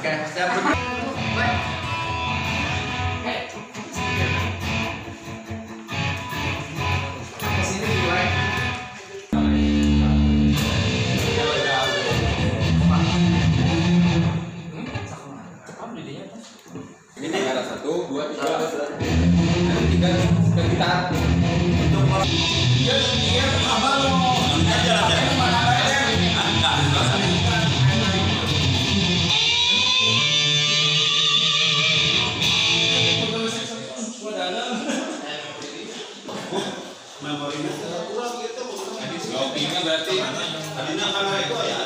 Oke, siap. Ini ada 1, 2, 3, ada 3 ke kita. Kopinya berarti tadinya karena itu ya.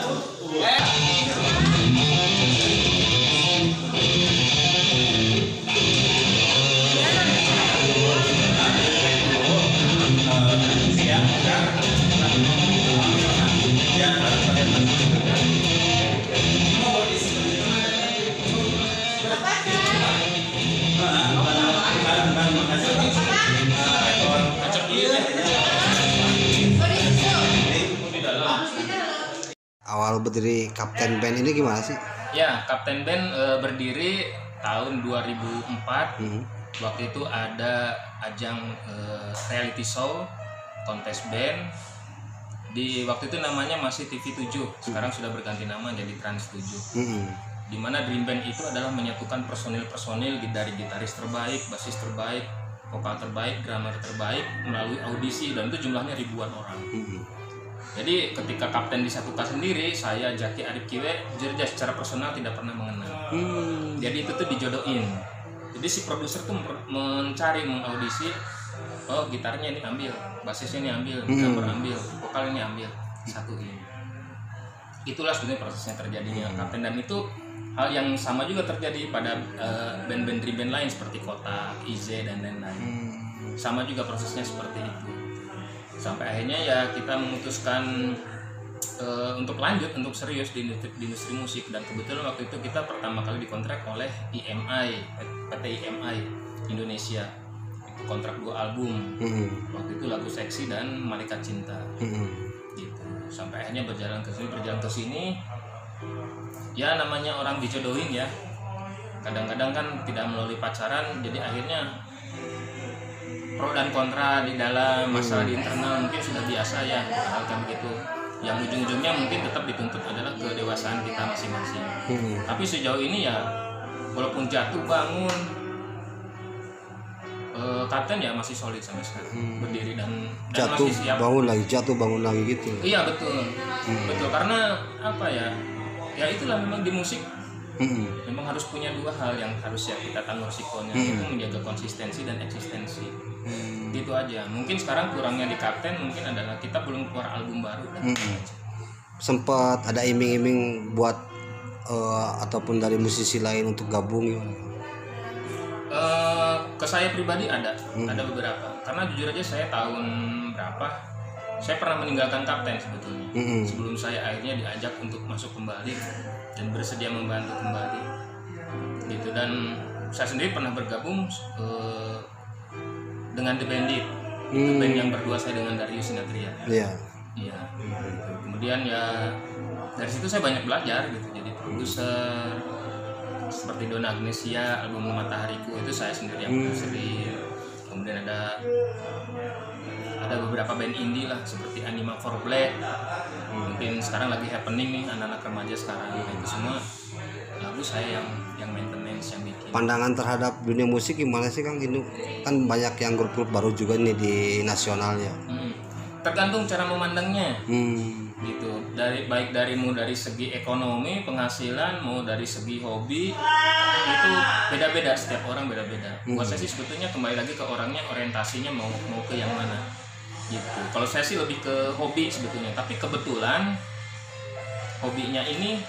Awal berdiri Kapten Band ini gimana sih? Ya, Kapten Band berdiri tahun 2004. Waktu itu ada ajang reality show kontes band. Di waktu itu namanya masih TV7. Sekarang sudah berganti nama jadi Trans 7. Di mana Dream Band itu adalah menyatukan personil-personil dari gitaris terbaik, basis terbaik, vokal terbaik, drummer terbaik melalui audisi, dan itu jumlahnya ribuan orang. Jadi ketika Kapten disatukan sendiri, saya Jaki Arif Kiwe jujur aja secara personal tidak pernah mengenal. Jadi itu tuh dijodohin. Jadi si produser tuh mengaudisi, oh gitarnya ini ambil, basisnya ini ambil, drummer ambil, vokal ini ambil, satuin. Itulah sebenarnya prosesnya terjadinya Kapten, dan itu hal yang sama juga terjadi pada band-band Dream Band lain seperti Kotak, Ize dan lain-lain. Sama juga prosesnya seperti itu. Sampai akhirnya ya kita memutuskan untuk lanjut, untuk serius di industri musik, dan kebetulan waktu itu kita pertama kali dikontrak oleh PT IMI Indonesia. Itu kontrak 2 album. Waktu itu Lagu Seksi dan Malaikat Cinta. Gitu. Sampai akhirnya berjalan ke sini. Ya namanya orang dijodohin ya. Kadang-kadang kan tidak melalui pacaran, jadi akhirnya pro dan kontra di dalam masalah di internal mungkin sudah biasa ya, hal kayak begitu. Yang ujung-ujungnya mungkin tetap dituntut adalah kedewasaan kita masing-masing. Tapi sejauh ini ya, walaupun jatuh bangun, Kapten ya masih solid sampai sekarang, berdiri dan Jatuh masih siap. jatuh bangun lagi gitu. Iya betul, betul, karena apa ya? Ya itulah memang di musik. Memang harus punya 2 hal yang harus ya kita tanggung risikonya, itu menjaga konsistensi dan eksistensi. Gitu aja. Mungkin sekarang kurangnya di Kapten mungkin adalah kita belum keluar album baru. Sempat ada iming-iming buat ataupun dari musisi lain untuk gabung gimana? Ke saya pribadi ada beberapa. Karena jujur aja saya tahun berapa saya pernah meninggalkan Kapten sebetulnya. Sebelum saya akhirnya diajak untuk masuk kembali dan bersedia membantu kembali gitu. Dan saya sendiri pernah bergabung dengan The Bandit, band yang berdua saya dengan Darius Sinatria. Iya. Gitu. Kemudian ya dari situ saya banyak belajar gitu, jadi produser seperti Dona Agnesia, album Matahariku itu saya sendiri yang produserin. Kemudian ada beberapa band indie lah seperti Anima for Black, mungkin sekarang lagi happening nih anak-anak remaja sekarang. Nah, itu semua lagu saya yang maintenance, yang bikin. Pandangan terhadap dunia musik gimana sih Kang? Ini kan banyak yang grup-grup baru juga nih di nasionalnya. Tergantung cara memandangnya. Gitu. Baik dari segi ekonomi, penghasilan, mau dari segi hobi, itu beda-beda, setiap orang beda-beda. Buat saya sih sebetulnya kembali lagi ke orangnya, orientasinya mau ke yang mana. Gitu. Kalau saya sih lebih ke hobi sebetulnya, tapi kebetulan hobinya ini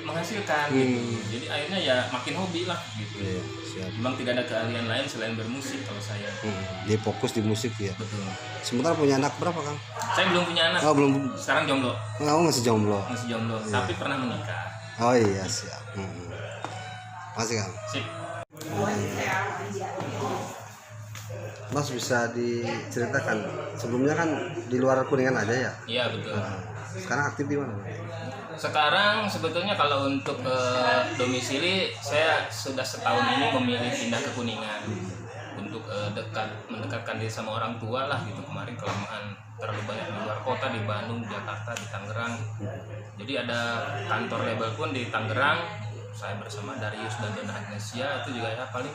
menghasilkan gitu. Jadi akhirnya ya makin hobi lah gitu. Memang tidak ada keahlian lain selain bermusik kalau saya. Dia fokus di musik ya. Betul. Sementara punya anak berapa Kang? Saya belum punya anak. Oh belum. Sekarang jomblo. Oh masih jomblo. Masih jomblo. Iya. Tapi pernah menikah. Oh iya siap. Masih Kang. Sip. Mas bisa diceritakan sebelumnya kan di luar Kuningan aja ya? Iya betul. Sekarang aktif di mana? Sekarang sebetulnya kalau untuk domisili saya sudah setahun ini memilih pindah ke Kuningan untuk mendekatkan diri sama orang tua lah gitu. Kemarin kelamaan terlalu banyak di luar kota, di Bandung, di Jakarta, di Tangerang. Jadi ada kantor label pun di Tangerang. Saya bersama Darius dan Dona Agnesia itu juga ya paling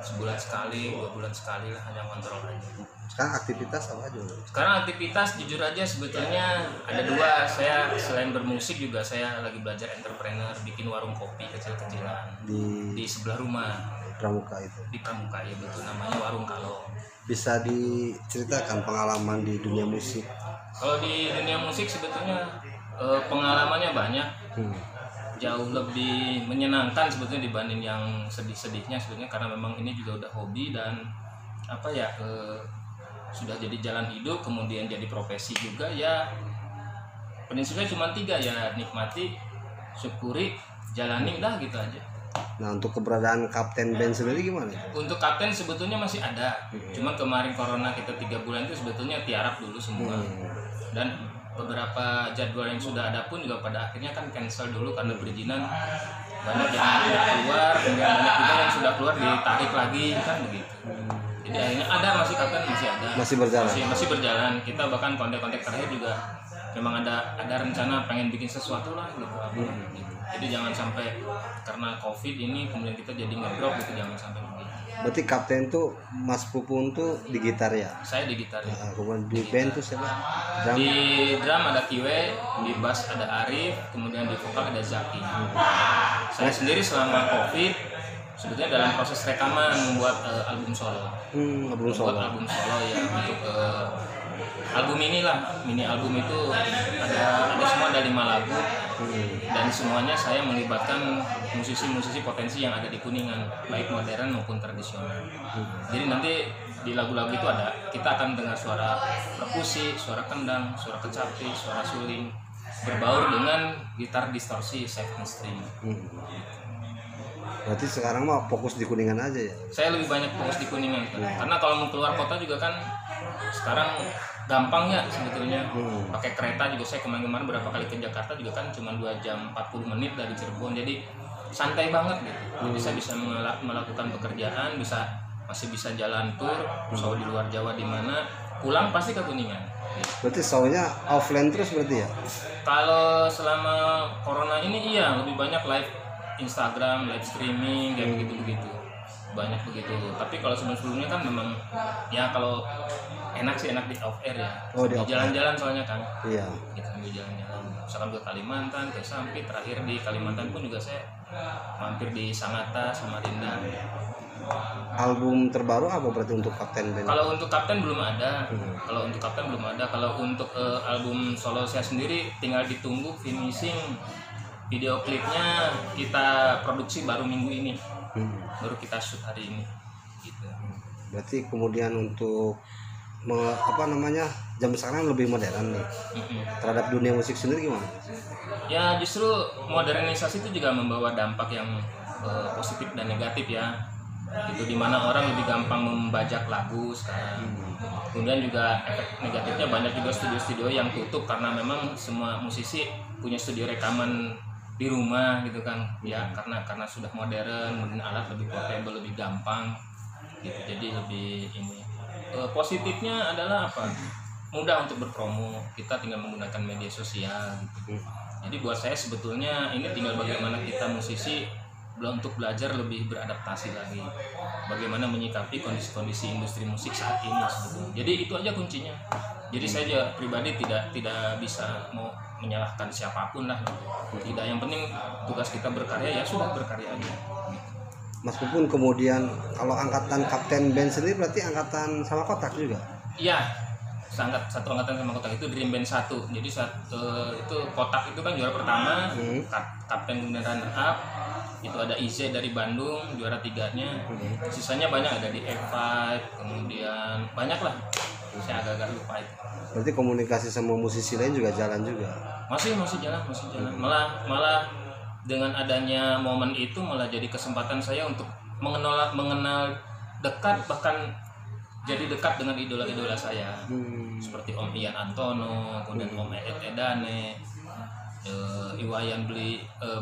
sebulan sekali, 2 bulan sekali lah, hanya kontrol aja. Sekarang aktivitas apa aja? Sekarang aktivitas jujur aja sebetulnya ada 2. Saya selain bermusik juga saya lagi belajar entrepreneur, bikin warung kopi kecil-kecilan di sebelah rumah. Pramuka itu. Di Pramuka ya betul, namanya Warung Kalo. Bisa diceritakan pengalaman di dunia musik? Kalau di dunia musik sebetulnya pengalamannya banyak. Jauh lebih menyenangkan sebetulnya dibanding yang sedih-sedihnya sebetulnya, karena memang ini juga udah hobi dan apa ya sudah jadi jalan hidup, kemudian jadi profesi juga ya. Prinsipnya cuma 3 ya, nikmati, syukuri, jalani, udah gitu aja. Nah, untuk keberadaan kapten band sendiri gimana? Untuk kapten sebetulnya masih ada, cuma kemarin corona kita 3 bulan itu sebetulnya tiarap dulu semua. Dan beberapa jadwal yang sudah ada pun juga pada akhirnya kan cancel dulu karena perizinan banyak yang tidak keluar, kemudian banyak juga yang sudah keluar ditarik lagi kan begitu. Jadi akhirnya ada masih kapten masih ada. Masih berjalan. Masih berjalan. Kita bahkan kontak-kontak terakhir juga memang ada rencana pengen bikin sesuatu lah gitu. Gitu. Jadi jangan sampai karena COVID ini kemudian kita jadi ngedrop gitu, jangan sampai begitu. Berarti kapten tuh Mas Pupun tuh di gitar ya? Saya di gitar ya. Nah, kemudian di band tuh siapa? Drum? Di drum ada Kiwe, di bass ada Arif, kemudian di vokal ada Zaki. Saya sendiri selama COVID sebetulnya dalam proses rekaman membuat album solo. Album solo. Membuat album solo ya untuk album inilah, mini album itu ada semua, ada 5 lagu. Dan semuanya saya melibatkan musisi-musisi potensi yang ada di Kuningan, baik modern maupun tradisional. Jadi nanti di lagu-lagu itu kita akan dengar suara perkusi, suara kendang, suara kecapi, suara suling, berbaur dengan gitar distorsi 7 string. Berarti sekarang mah fokus di Kuningan aja ya? Saya lebih banyak fokus di Kuningan, karena kalau mau keluar kota juga kan sekarang gampang ya sebetulnya. Pakai kereta juga, saya kemarin berapa kali ke Jakarta juga kan cuma 2 jam 40 menit dari Cirebon, jadi santai banget gitu. Jadi saya bisa melakukan pekerjaan, masih bisa jalan tur, show di luar Jawa di mana, pulang pasti ke Kuningan. Berarti show-nya offline terus berarti ya? Kalau selama corona ini iya, lebih banyak live Instagram, live streaming kayak begitu-begitu. Banyak begitu. Tapi kalau sebelumnya kan memang ya kalau enak sih enak di off air ya. Oh, di jalan-jalan soalnya kan. Iya. Kita ambil jalan-jalan. Misalkan ke Kalimantan, ke Sampit, terakhir di Kalimantan pun juga saya mampir di Sangatta, Samarinda. Album terbaru apa berarti untuk kapten band? Kalau untuk kapten belum ada. Kalau untuk kapten belum ada. Kalau untuk album solo saya sendiri tinggal ditunggu finishing. Video klipnya kita produksi baru minggu ini. Baru kita shoot hari ini gitu. Berarti kemudian untuk jam sekarang lebih modern nih. Terhadap dunia musik sendiri gimana? Ya justru modernisasi itu juga membawa dampak yang positif dan negatif ya. Itu dimana orang lebih gampang membajak lagu sekarang. Kemudian juga efek negatifnya banyak juga studio-studio yang tutup karena memang semua musisi punya studio rekaman di rumah gitu kan ya, karena sudah modern, kemudian alat lebih portable, lebih gampang gitu. Jadi lebih ini positifnya adalah apa, mudah untuk berpromo, kita tinggal menggunakan media sosial gitu. Jadi buat saya sebetulnya ini tinggal bagaimana kita musisi untuk belajar lebih beradaptasi lagi, bagaimana menyikapi kondisi-kondisi industri musik saat ini sebetulnya. Jadi itu aja kuncinya. Jadi saya pribadi tidak bisa mau menyalahkan siapapun lah. Tidak, yang penting tugas kita berkarya, ya sudah berkarya aja. Mas Pupun kemudian kalau angkatan kapten band sendiri berarti angkatan sama Kotak juga? Iya, satu angkatan sama Kotak, itu Dream Band 1. Jadi itu Kotak itu kan juara pertama, kapten kemudian runner up. Itu ada IZ dari Bandung juara 3-nya. Sisanya banyak, ada di F5, kemudian banyak lah. Saya agak-agak lupa itu. Berarti komunikasi sama musisi lain juga jalan juga? Masih jalan. Malah dengan adanya momen itu malah jadi kesempatan saya untuk mengenal dekat, bahkan jadi dekat dengan idola-idola saya seperti Om Ian Antono, kemudian Om Edet Edane, Iwayan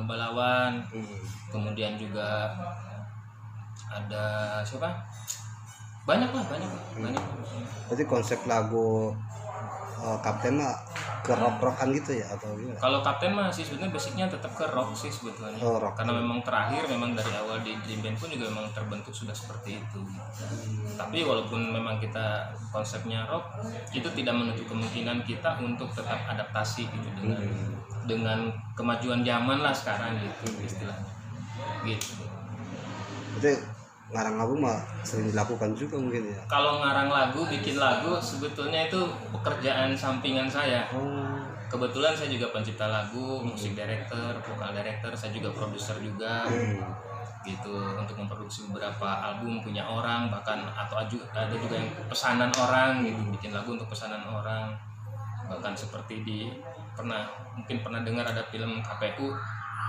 Balawan, kemudian juga ada siapa? Banyak. Berarti konsep lagu Kapten mah ke rock-rockan gitu ya atau gimana? Kalau Kapten mah sih sebetulnya basicnya tetap ke rock sih sebetulnya. Oh, rock. Karena memang terakhir memang dari awal di Dream Band pun juga memang terbentuk sudah seperti itu. Tapi walaupun memang kita konsepnya rock, itu tidak menutup kemungkinan kita untuk tetap adaptasi gitu dengan kemajuan zaman lah sekarang gitu istilahnya. Gitu. Berarti ngarang lagu mah sering dilakukan juga mungkin ya. Kalau ngarang lagu, bikin lagu sebetulnya itu pekerjaan sampingan saya. Kebetulan saya juga pencipta lagu, musik director, vokal director, saya juga produser juga. Gitu untuk memproduksi beberapa album punya orang, bahkan atau ada juga yang pesanan orang gitu, bikin lagu untuk pesanan orang. Bahkan seperti mungkin pernah dengar ada film KPU.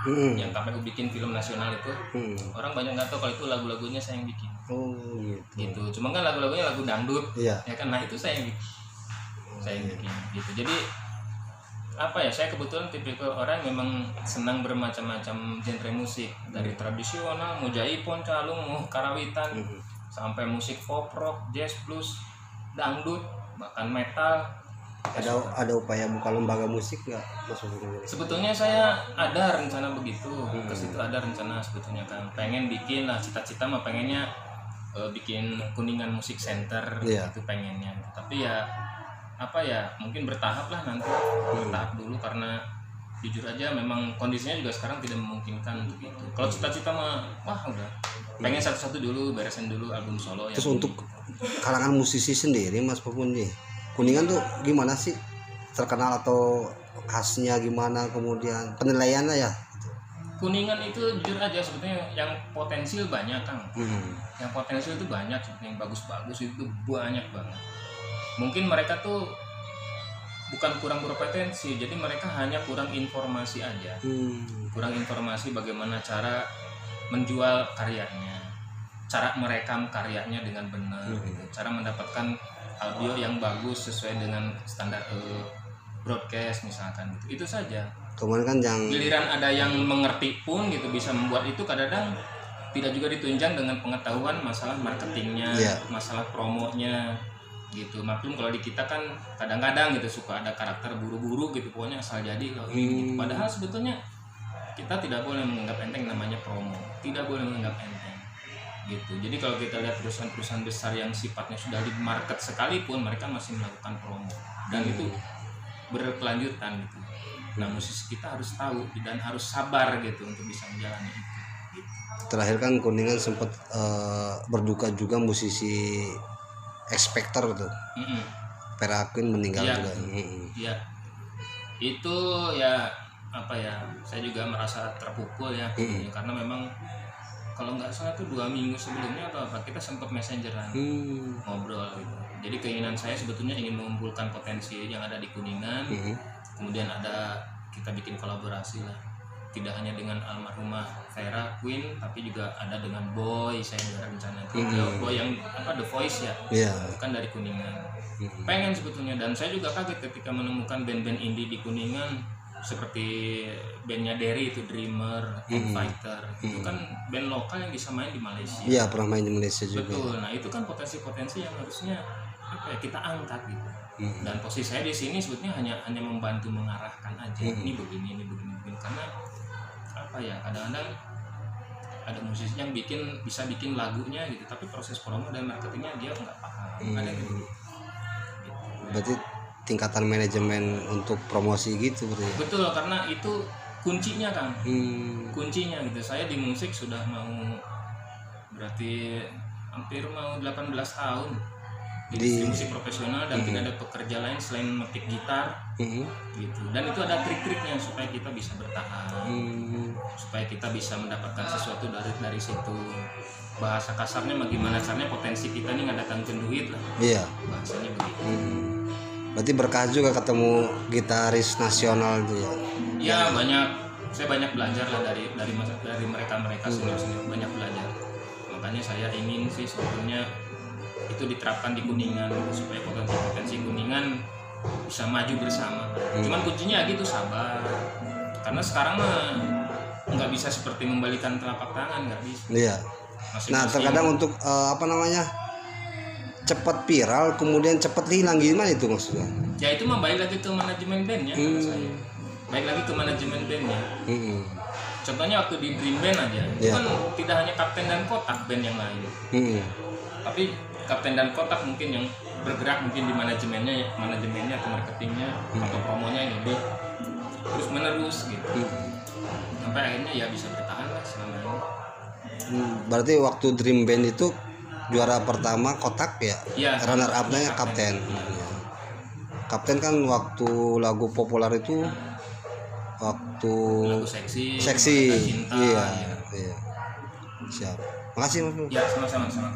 Yang KPU bikin film nasional itu, orang banyak nggak tahu kalau itu lagu-lagunya saya yang bikin. Oh gitu. Cuma kan lagu-lagunya lagu dangdut, iya. ya kan, nah itu saya yang bikin, gitu. Jadi apa ya, saya kebetulan tipikal orang yang memang senang bermacam-macam genre musik, dari tradisional, mau jaipong, calung, mau karawitan, sampai musik pop, rock, jazz, blues, dangdut, bahkan metal. Ada upaya buka lembaga musik nggak Mas? Sebetulnya saya ada rencana begitu, ke situ ada rencana sebetulnya kan, pengen bikin lah, cita-cita mah pengennya bikin Kuningan Music Center, itu pengennya. Tapi ya apa ya, mungkin bertahap lah nanti, bertahap dulu, karena jujur aja memang kondisinya juga sekarang tidak memungkinkan untuk itu. Kalau cita-cita mah udah pengen satu-satu dulu, beresin dulu album solo. Terus untuk kalangan musisi sendiri Mas Popon nih, Kuningan tuh gimana sih, terkenal atau khasnya gimana, kemudian penilaiannya ya? Kuningan itu jujur aja sebetulnya yang potensial banyak Kang. Yang potensial itu banyak sebetulnya, yang bagus-bagus itu banyak banget. Mungkin mereka tuh bukan kurang berpotensi, jadi mereka hanya kurang informasi aja. Kurang informasi bagaimana cara menjual karyanya, cara merekam karyanya dengan benar, gitu. Cara mendapatkan audio yang bagus sesuai dengan standar broadcast misalkan gitu. Itu saja. Kemarin kan yang giliran ada yang mengerti pun gitu bisa membuat itu, kadang-kadang tidak juga ditunjang dengan pengetahuan masalah marketingnya, masalah promonya gitu. Maklum kalau di kita kan kadang-kadang gitu suka ada karakter buru-buru gitu, pokoknya asal jadi loh gitu. Padahal sebetulnya kita tidak boleh menganggap enteng namanya promo, tidak boleh menganggap enteng gitu. Jadi kalau kita lihat perusahaan-perusahaan besar yang sifatnya sudah di market sekalipun, mereka masih melakukan promo, dan itu berkelanjutan gitu. Nah, musisi kita harus tahu dan harus sabar gitu untuk bisa menjalani itu gitu. Terakhir kan Kuningan sempat berduka juga musisi X-Factor tuh, Vera Queen meninggal juga. Iya, itu ya apa ya, saya juga merasa terpukul ya, karena memang kalau nggak salah tuh 2 minggu sebelumnya atau apa, kita sempat messengeran, ngobrol gitu. Jadi keinginan saya sebetulnya ingin mengumpulkan potensi yang ada di Kuningan, kemudian kita bikin kolaborasi lah, tidak hanya dengan almarhumah Vera Queen, tapi juga ada dengan Boy. Saya juga rencana Boy yang The Voice ya, bukan dari Kuningan. Pengen sebetulnya, dan saya juga kaget ketika menemukan band-band indie di Kuningan, seperti bandnya Derry itu Dreamer, Fighter, itu kan band lokal yang bisa main di Malaysia. Iya, pernah main di Malaysia juga. Betul. Nah itu kan potensi-potensi yang harusnya kita angkat gitu. Dan posisi saya di sini sebetulnya hanya membantu mengarahkan aja. Ini begini, karena apa ya, kadang-kadang ada musisi yang bisa bikin lagunya gitu, tapi proses promo dan marketingnya dia nggak paham. Ada gitu. Berarti tingkatan manajemen untuk promosi gitu berarti. Betul, karena itu kuncinya Kang. Kuncinya gitu. Saya di musik sudah berarti hampir mau 18 tahun di musik profesional, dan tidak ada pekerja lain selain metik gitar gitu. Dan itu ada trik-triknya supaya kita bisa bertahan, supaya kita bisa mendapatkan sesuatu dari situ. Bahasa kasarnya bagaimana caranya potensi kita ini ngedatangin duit lah. Iya. Bahasanya begitu. Berarti berkah juga ketemu gitaris nasional itu ya. Ya saya banyak belajar lah dari mereka senior banyak belajar. Makanya saya ingin sih sebetulnya itu diterapkan di Kuningan gitu, supaya potensi Kuningan bisa maju bersama. Cuman kuncinya gitu, sabar, karena sekarang mah nggak bisa seperti membalikan telapak tangan, nggak bisa. Iya. Nah terkadang untuk cepat viral kemudian cepat hilang, gimana itu maksudnya? Ya itu mah baik lagi ke manajemen bandnya, kata saya. Baik lagi ke manajemen bandnya. Contohnya waktu di Dream Band aja, itu kan tidak hanya Kapten dan Kotak band yang lain, tapi Kapten dan Kotak mungkin yang bergerak mungkin di manajemennya atau marketingnya atau promonya yang lebih terus menerus gitu, sampai akhirnya ya bisa bertahan lah selama ini. Berarti waktu Dream Band itu juara pertama Kotak ya, runner up-nya Kapten. Kapten kan waktu lagu populer itu waktu lagu seksi cinta, iya. Siap. Makasih Mas. Ya sama-sama.